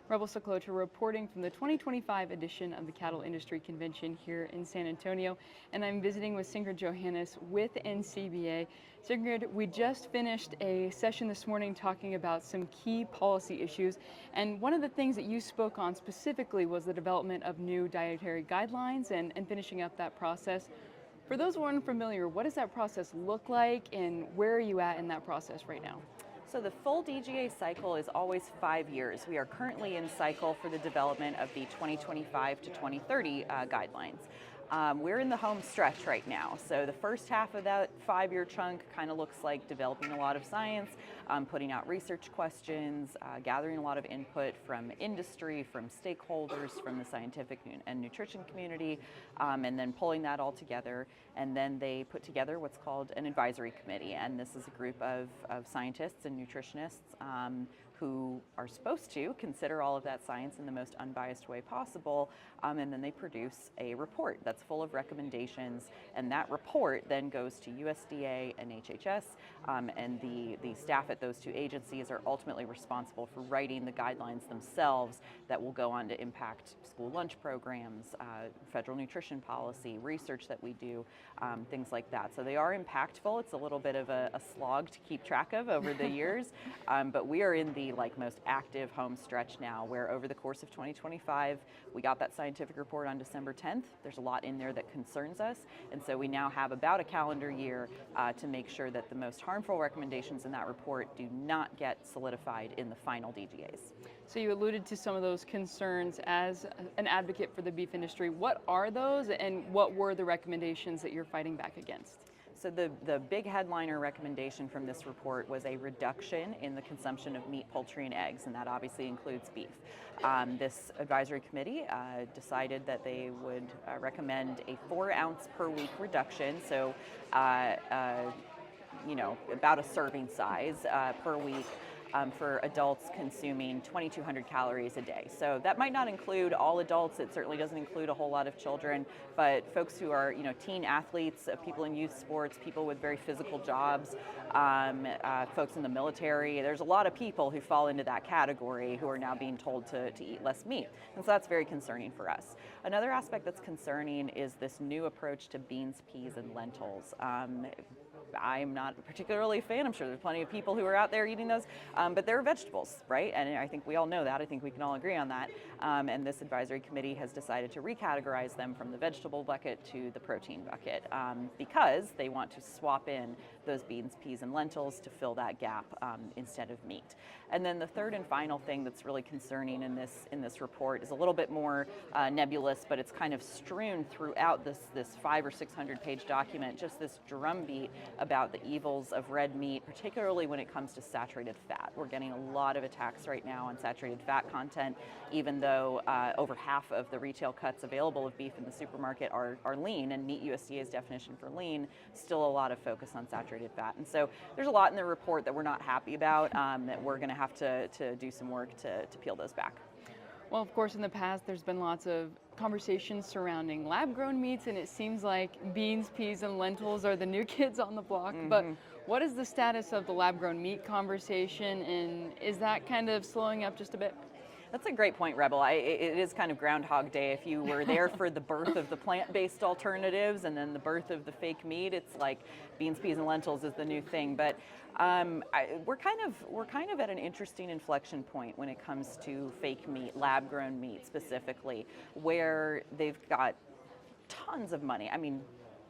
Rebel Seclota reporting from the 2025 edition of the Cattle Industry Convention here in San Antonio, and I'm visiting with Singrid Johannes with NCBA. Singrid, we just finished a session this morning talking about some key policy issues, and one of the things that you spoke on specifically was the development of new dietary guidelines and finishing up that process. For those who aren't familiar, what does that process look like, and where are you at in that process right now? So the full DGA cycle is always 5 years. We are currently in cycle for the development of the 2025 to 2030 guidelines. We're in the home stretch right now. So the first half of that 5-year chunk kind of looks like developing a lot of science, putting out research questions, gathering a lot of input from industry, from stakeholders, from the scientific and nutrition community, and then pulling that all together. And then they put together what's called an advisory committee. And this is a group of scientists and nutritionists who are supposed to consider all of that science in the most unbiased way possible, and then they produce a report that's full of recommendations, and that report then goes to USDA and HHS, and the staff at those two agencies are ultimately responsible for writing the guidelines themselves that will go on to impact school lunch programs, federal nutrition policy, research that we do, things like that. So they are impactful. It's a little bit of a slog to keep track of over the years, but we are in the most active home stretch now, where over the course of 2025, we got that scientific report on December 10th. There's a lot in there that concerns us, and so we now have about a calendar year to make sure that the most harmful recommendations in that report do not get solidified in the final DGAs. So you alluded to some of those concerns as an advocate for the beef industry. What are those, and what were the recommendations that you're fighting back against? So the big headliner recommendation from this report was a reduction in the consumption of meat, poultry, and eggs, and that obviously includes beef. This advisory committee decided that they would recommend a 4-ounce per week reduction, so about a serving size per week. For adults consuming 2,200 calories a day. So that might not include all adults. It certainly doesn't include a whole lot of children, but folks who are, teen athletes, people in youth sports, people with very physical jobs, folks in the military. There's a lot of people who fall into that category who are now being told to eat less meat. And so that's very concerning for us. Another aspect that's concerning is this new approach to beans, peas, and lentils. I'm not particularly a fan. I'm sure there's plenty of people who are out there eating those, but they're vegetables, right? And I think we all know that. I think we can all agree on that. And this advisory committee has decided to recategorize them from the vegetable bucket to the protein bucket because they want to swap in those beans, peas, and lentils to fill that gap instead of meat. And then the third and final thing that's really concerning in this report is a little bit more nebulous, but it's kind of strewn throughout this 500 or 600 page document, just this drumbeat about the evils of red meat, particularly when it comes to saturated fat. We're getting a lot of attacks right now on saturated fat content, even though over half of the retail cuts available of beef in the supermarket are lean, and Meat USDA's definition for lean, still a lot of focus on saturated fat. And so there's a lot in the report that we're not happy about, that we're going to have to do some work to peel those back. Well, of course, in the past, there's been lots of conversations surrounding lab-grown meats, and it seems like beans, peas, and lentils are the new kids on the block. Mm-hmm. But what is the status of the lab-grown meat conversation, and is that kind of slowing up just a bit? That's a great point, Rebel. It is kind of Groundhog Day. If you were there for the birth of the plant-based alternatives and then the birth of the fake meat, it's like beans, peas, and lentils is the new thing. But we're kind of at an interesting inflection point when it comes to fake meat, lab-grown meat specifically, where they've got tons of money. I mean,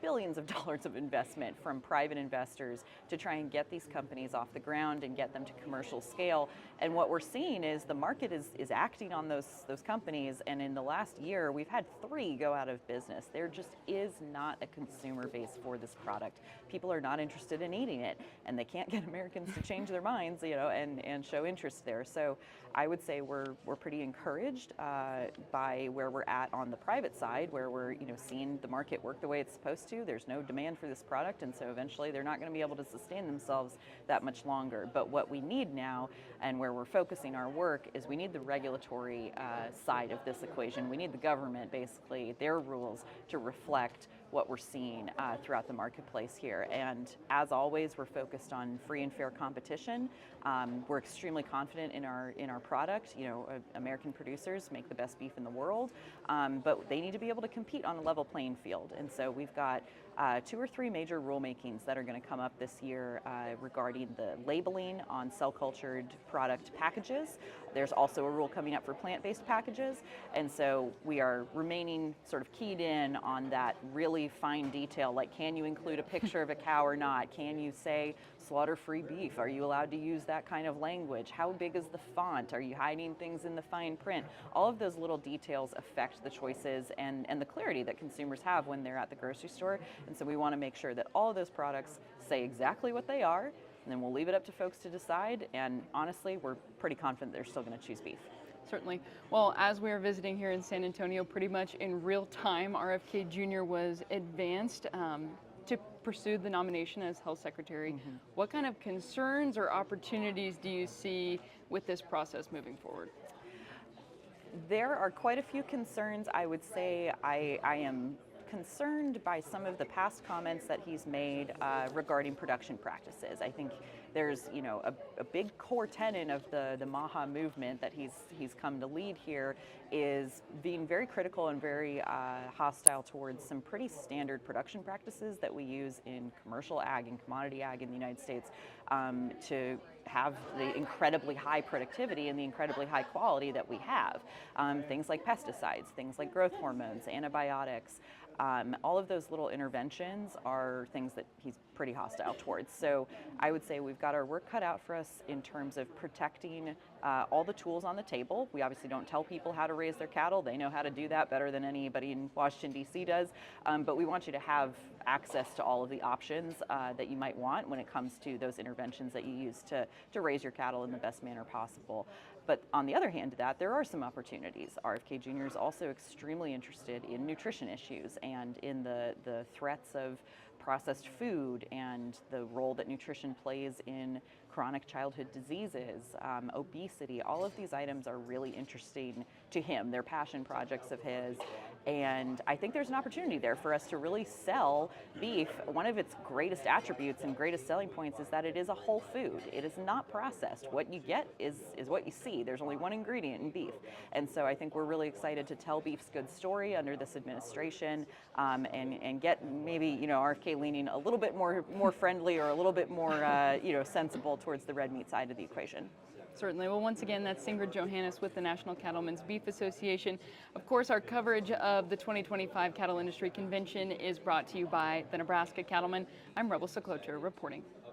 billions of dollars of investment from private investors to try and get these companies off the ground and get them to commercial scale. And what we're seeing is the market is acting on those companies, and in the last year we've had 3 go out of business. There just is not a consumer base for this product. People are not interested in eating it, and they can't get Americans to change their minds, and show interest there. So I would say we're pretty encouraged by where we're at on the private side, where we're seeing the market work the way it's supposed to. There's no demand for this product, and so eventually they're not going to be able to sustain themselves that much longer. But what we need now, and where we're focusing our work, is we need the regulatory side of this equation. We need the government, basically, their rules to reflect what we're seeing throughout the marketplace here. And as always, we're focused on free and fair competition. We're extremely confident in our product. You know, American producers make the best beef in the world, but they need to be able to compete on a level playing field. And so we've got 2 or 3 major rulemakings that are going to come up this year regarding the labeling on cell-cultured product packages. There's also a rule coming up for plant-based packages, and so we are remaining sort of keyed in on that really fine detail, like can you include a picture of a cow or not? Can you say slaughter-free beef? Are you allowed to use that kind of language? How big is the font? Are you hiding things in the fine print? All of those little details affect the choices and the clarity that consumers have when they're at the grocery store. And so we want to make sure that all of those products say exactly what they are, and then we'll leave it up to folks to decide. And honestly, we're pretty confident they're still going to choose beef. Certainly. Well, as we are visiting here in San Antonio, pretty much in real time, RFK Jr. was advanced to pursue the nomination as health secretary. Mm-hmm. What kind of concerns or opportunities do you see with this process moving forward? There are quite a few concerns. I would say I am concerned by some of the past comments that he's made regarding production practices. I think there's, you know, a big core tenet of the MAHA movement that he's come to lead here is being very critical and very hostile towards some pretty standard production practices that we use in commercial ag and commodity ag in the United States to have the incredibly high productivity and the incredibly high quality that we have. Things like pesticides, things like growth hormones, antibiotics, all of those little interventions are things that he's pretty hostile towards. So I would say we've got our work cut out for us in terms of protecting all the tools on the table. We obviously don't tell people how to raise their cattle. They know how to do that better than anybody in Washington, D.C. does. But we want you to have access to all of the options that you might want when it comes to those interventions that you use to raise your cattle in the best manner possible. But on the other hand to that, there are some opportunities. RFK Jr. is also extremely interested in nutrition issues and in the threats of processed food and the role that nutrition plays in chronic childhood diseases, obesity. All of these items are really interesting to him. They're passion projects of his. And I think there's an opportunity there for us to really sell beef. One of its greatest attributes and greatest selling points is that it is a whole food. It is not processed. What you get is what you see. There's only one ingredient in beef. And so I think we're really excited to tell beef's good story under this administration and get maybe, you know, RFK leaning a little bit more friendly or a little bit more, you know, sensible towards the red meat side of the equation. Certainly. Well, once again, that's Singrid Johannes with the National Cattlemen's Beef Association. Of course, our coverage of the 2025 Cattle Industry Convention is brought to you by the Nebraska Cattlemen. I'm Rebel Seclotra reporting.